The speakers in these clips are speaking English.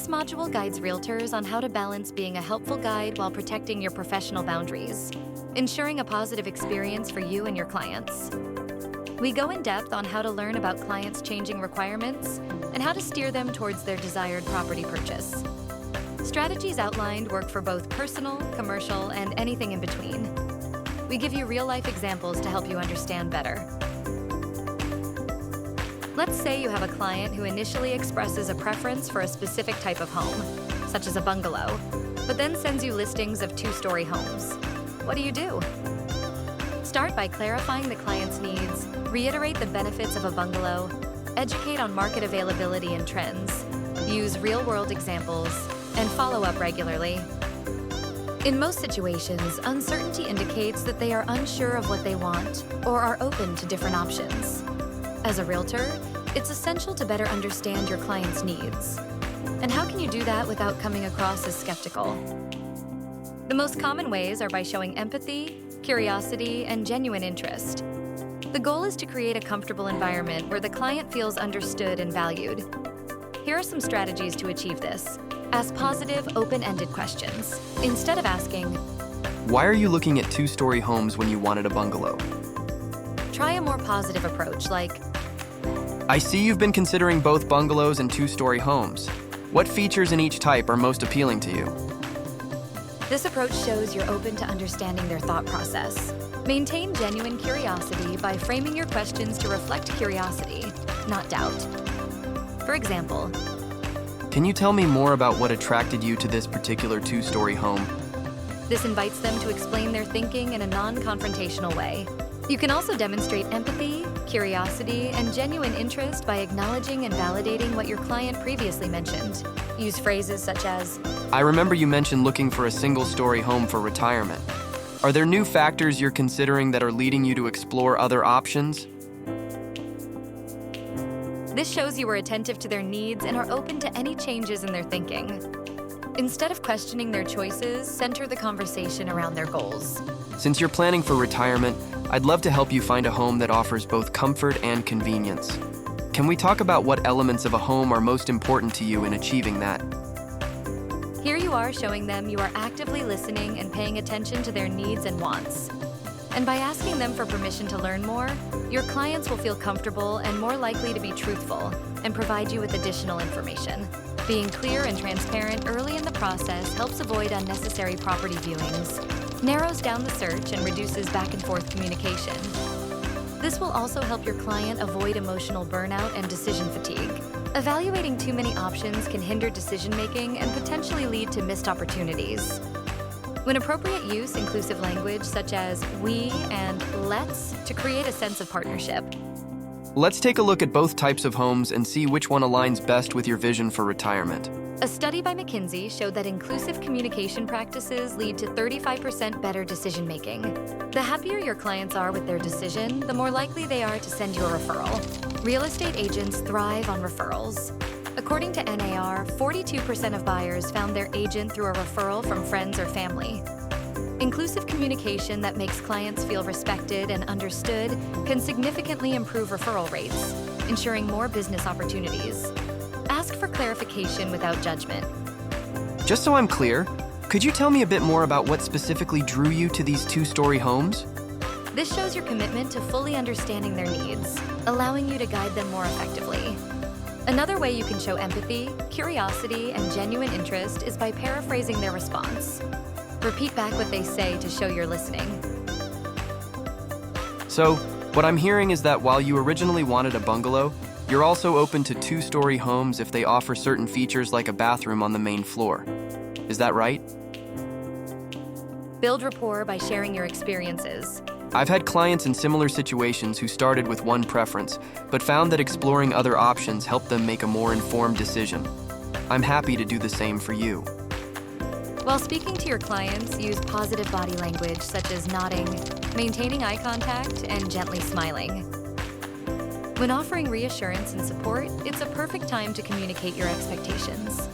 This module guides realtors on how to balance being a helpful guide while protecting your professional boundaries, ensuring a positive experience for you and your clients. We go in depth on how to learn about clients' changing requirements and how to steer them towards their desired property purchase. Strategies outlined work for both personal, commercial, and anything in between. We give you real-life examples to help you understand better. Let's say you have a client who initially expresses a preference for a specific type of home, such as a bungalow, but then sends you listings of two-story homes. What do? Start by clarifying the client's needs, reiterate the benefits of a bungalow, educate on market availability and trends, use real-world examples, and follow up regularly. In most situations, uncertainty indicates that they are unsure of what they want or are open to different options. As a realtor, it's essential to better understand your client's needs. And how can you do that without coming across as skeptical? The most common ways are by showing empathy, curiosity, and genuine interest. The goal is to create a comfortable environment where the client feels understood and valued. Here are some strategies to achieve this. Ask positive, open-ended questions. Instead of asking, "Why are you looking at two-story homes when you wanted a bungalow?" try a more positive approach like, "I see you've been considering both bungalows and two-story homes. What features in each type are most appealing to you?" This approach shows you're open to understanding their thought process. Maintain genuine curiosity by framing your questions to reflect curiosity, not doubt. For example, "Can you tell me more about what attracted you to this particular two-story home?" this invites them to explain their thinking in a non-confrontational way. You can also demonstrate empathy, curiosity, and genuine interest by acknowledging and validating what your client previously mentioned. Use phrases such as, "I remember you mentioned looking for a single-story home for retirement. Are there new factors you're considering that are leading you to explore other options?" This shows you are attentive to their needs and are open to any changes in their thinking. Instead of questioning their choices, center the conversation around their goals. "Since you're planning for retirement, I'd love to help you find a home that offers both comfort and convenience. Can we talk about what elements of a home are most important to you in achieving that?" Here you are showing them you are actively listening and paying attention to their needs and wants. And by asking them for permission to learn more, your clients will feel comfortable and more likely to be truthful and provide you with additional information. Being clear and transparent early in the process helps avoid unnecessary property viewings, narrows down the search, and reduces back and forth communication. This will also help your client avoid emotional burnout and decision fatigue. Evaluating too many options can hinder decision-making and potentially lead to missed opportunities. When appropriate, use inclusive language such as we and let's to create a sense of partnership. Let's take a look at both types of homes and see which one aligns best with your vision for retirement. A study by McKinsey showed that inclusive communication practices lead to 35% better decision-making. The happier your clients are with their decision, the more likely they are to send you a referral. Real estate agents thrive on referrals. According to NAR, 42% of buyers found their agent through a referral from friends or family. Inclusive communication that makes clients feel respected and understood can significantly improve referral rates, ensuring more business opportunities. Ask for clarification without judgment. Just so I'm clear, could you tell me a bit more about what specifically drew you to these two-story homes? This shows your commitment to fully understanding their needs, allowing you to guide them more effectively. Another way you can show empathy, curiosity, and genuine interest is by paraphrasing their response. Repeat back what they say to show you're listening. So, what I'm hearing is that while you originally wanted a bungalow, you're also open to two-story homes if they offer certain features like a bathroom on the main floor. Is that right? Build rapport by sharing your experiences. I've had clients in similar situations who started with one preference, but found that exploring other options helped them make a more informed decision. I'm happy to do the same for you. While speaking to your clients, use positive body language such as nodding, maintaining eye contact, and gently smiling. When offering reassurance and support, it's a perfect time to communicate your expectations.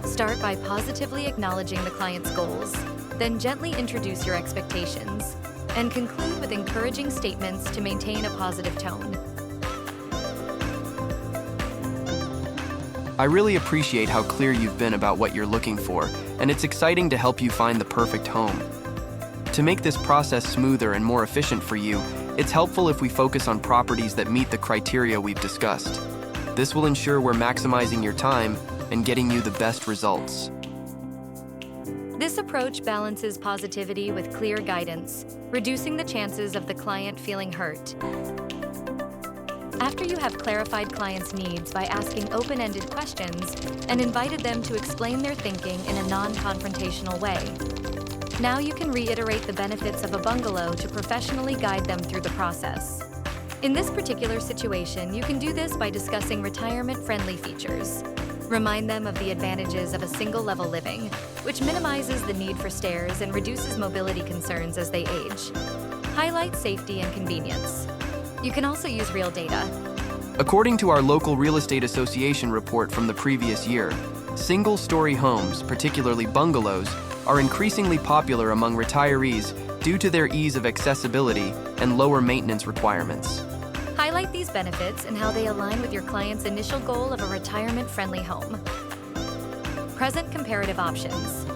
Start by positively acknowledging the client's goals, then gently introduce your expectations, and conclude with encouraging statements to maintain a positive tone. I really appreciate how clear you've been about what you're looking for, and it's exciting to help you find the perfect home. To make this process smoother and more efficient for you, it's helpful if we focus on properties that meet the criteria we've discussed. This will ensure we're maximizing your time and getting you the best results. This approach balances positivity with clear guidance, reducing the chances of the client feeling hurt. After you have clarified clients' needs by asking open-ended questions and invited them to explain their thinking in a non-confrontational way, now you can reiterate the benefits of a bungalow to professionally guide them through the process. In this particular situation, you can do this by discussing retirement-friendly features. Remind them of the advantages of a single-level living, which minimizes the need for stairs and reduces mobility concerns as they age. Highlight safety and convenience. You can also use real data. According to our local real estate association report from the previous year, single-story homes, particularly bungalows, are increasingly popular among retirees due to their ease of accessibility and lower maintenance requirements. Highlight these benefits and how they align with your client's initial goal of a retirement-friendly home. Present comparative options.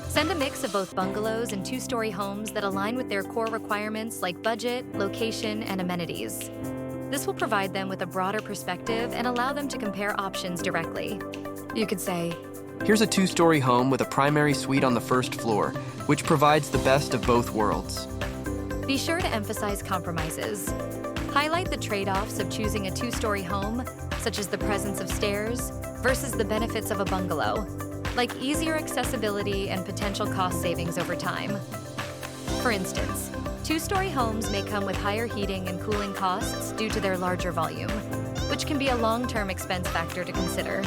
Send a mix of both bungalows and two-story homes that align with their core requirements like budget, location, and amenities. This will provide them with a broader perspective and allow them to compare options directly. You could say, here's a two-story home with a primary suite on the first floor, which provides the best of both worlds. be sure to emphasize compromises. Highlight the trade-offs of choosing a two-story home, such as the presence of stairs, versus the benefits of a bungalow, like easier accessibility and potential cost savings over time. For instance, two-story homes may come with higher heating and cooling costs due to their larger volume, which can be a long-term expense factor to consider.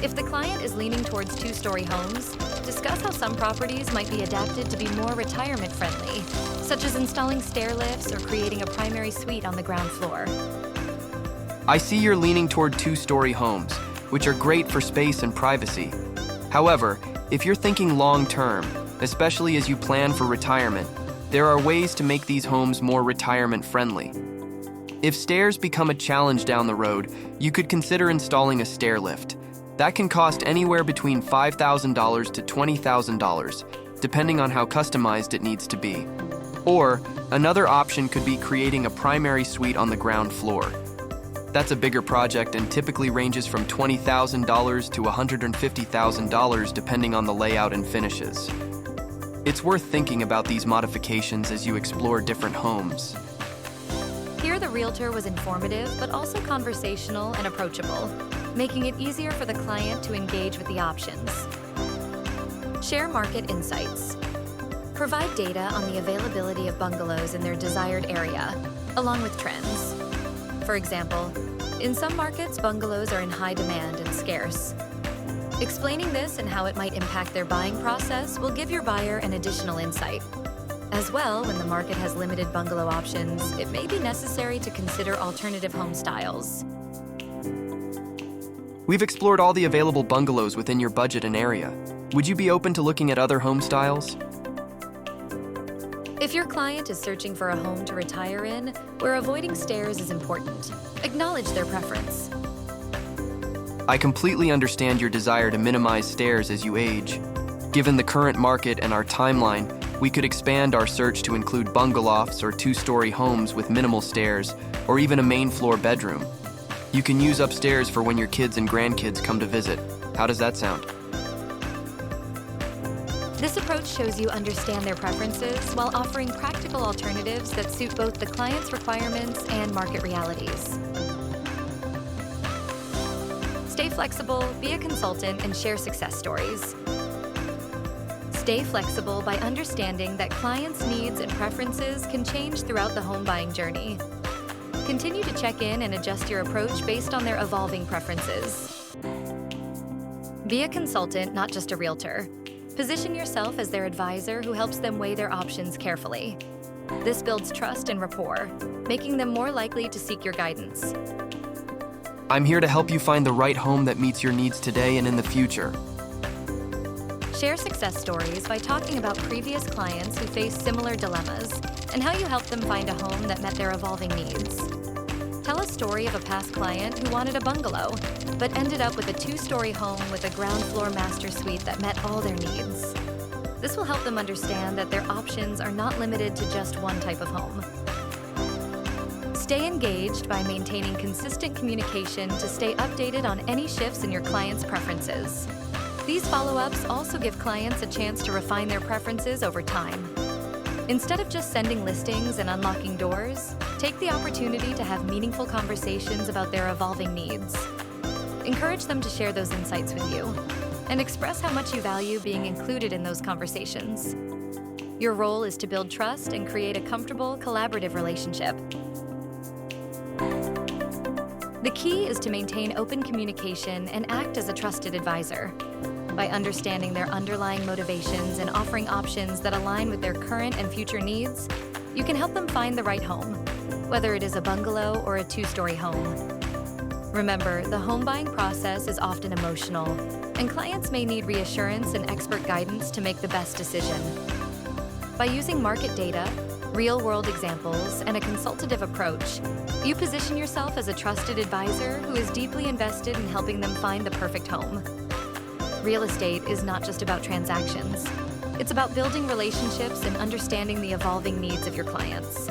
If the client is leaning towards two-story homes, discuss how some properties might be adapted to be more retirement-friendly, such as installing stair lifts or creating a primary suite on the ground floor. I see you're leaning toward two-story homes, which are great for space and privacy. However, if you're thinking long-term, especially as you plan for retirement, there are ways to make these homes more retirement-friendly. If stairs become a challenge down the road, you could consider installing a stair lift. That can cost anywhere between $5,000 to $20,000, depending on how customized it needs to be. Or, another option could be creating a primary suite on the ground floor. That's a bigger project and typically ranges from $20,000 to $150,000 depending on the layout and finishes. It's worth thinking about these modifications as you explore different homes. Here, the realtor was informative but also conversational and approachable, making it easier for the client to engage with the options. Share market insights. Provide data on the availability of bungalows in their desired area, along with trends. For example, in some markets, bungalows are in high demand and scarce. Explaining this and how it might impact their buying process will give your buyer an additional insight. As well, when the market has limited bungalow options, it may be necessary to consider alternative home styles. We've explored all the available bungalows within your budget and area. Would you be open to looking at other home styles? If your client is searching for a home to retire in, where avoiding stairs is important, acknowledge their preference. I completely understand your desire to minimize stairs as you age. Given the current market and our timeline, we could expand our search to include bungalofs or two-story homes with minimal stairs, or even a main floor bedroom. You can use upstairs for when your kids and grandkids come to visit. How does that sound? This approach shows you understand their preferences while offering practical alternatives that suit both the client's requirements and market realities. Stay flexible, be a consultant, and share success stories. Stay flexible by understanding that clients' needs and preferences can change throughout the home buying journey. Continue to check in and adjust your approach based on their evolving preferences. Be a consultant, not just a realtor. Position yourself as their advisor who helps them weigh their options carefully. This builds trust and rapport, making them more likely to seek your guidance. I'm here to help you find the right home that meets your needs today and in the future. Share success stories by talking about previous clients who face similar dilemmas and how you helped them find a home that met their evolving needs. Tell a story of a past client who wanted a bungalow, but ended up with a 2-story home with a ground floor master suite that met all their needs. This will help them understand that their options are not limited to just one type of home. Stay engaged by maintaining consistent communication to stay updated on any shifts in your client's preferences. These follow-ups also give clients a chance to refine their preferences over time. Instead of just sending listings and unlocking doors, take the opportunity to have meaningful conversations about their evolving needs. Encourage them to share those insights with you, and express how much you value being included in those conversations. Your role is to build trust and create a comfortable, collaborative relationship. The key is to maintain open communication and act as a trusted advisor. By understanding their underlying motivations and offering options that align with their current and future needs, you can help them find the right home, whether it is a bungalow or a 2-story home. Remember, the home buying process is often emotional, and clients may need reassurance and expert guidance to make the best decision. By using market data, real-world examples, and a consultative approach, you position yourself as a trusted advisor who is deeply invested in helping them find the perfect home. Real estate is not just about transactions. It's about building relationships and understanding the evolving needs of your clients.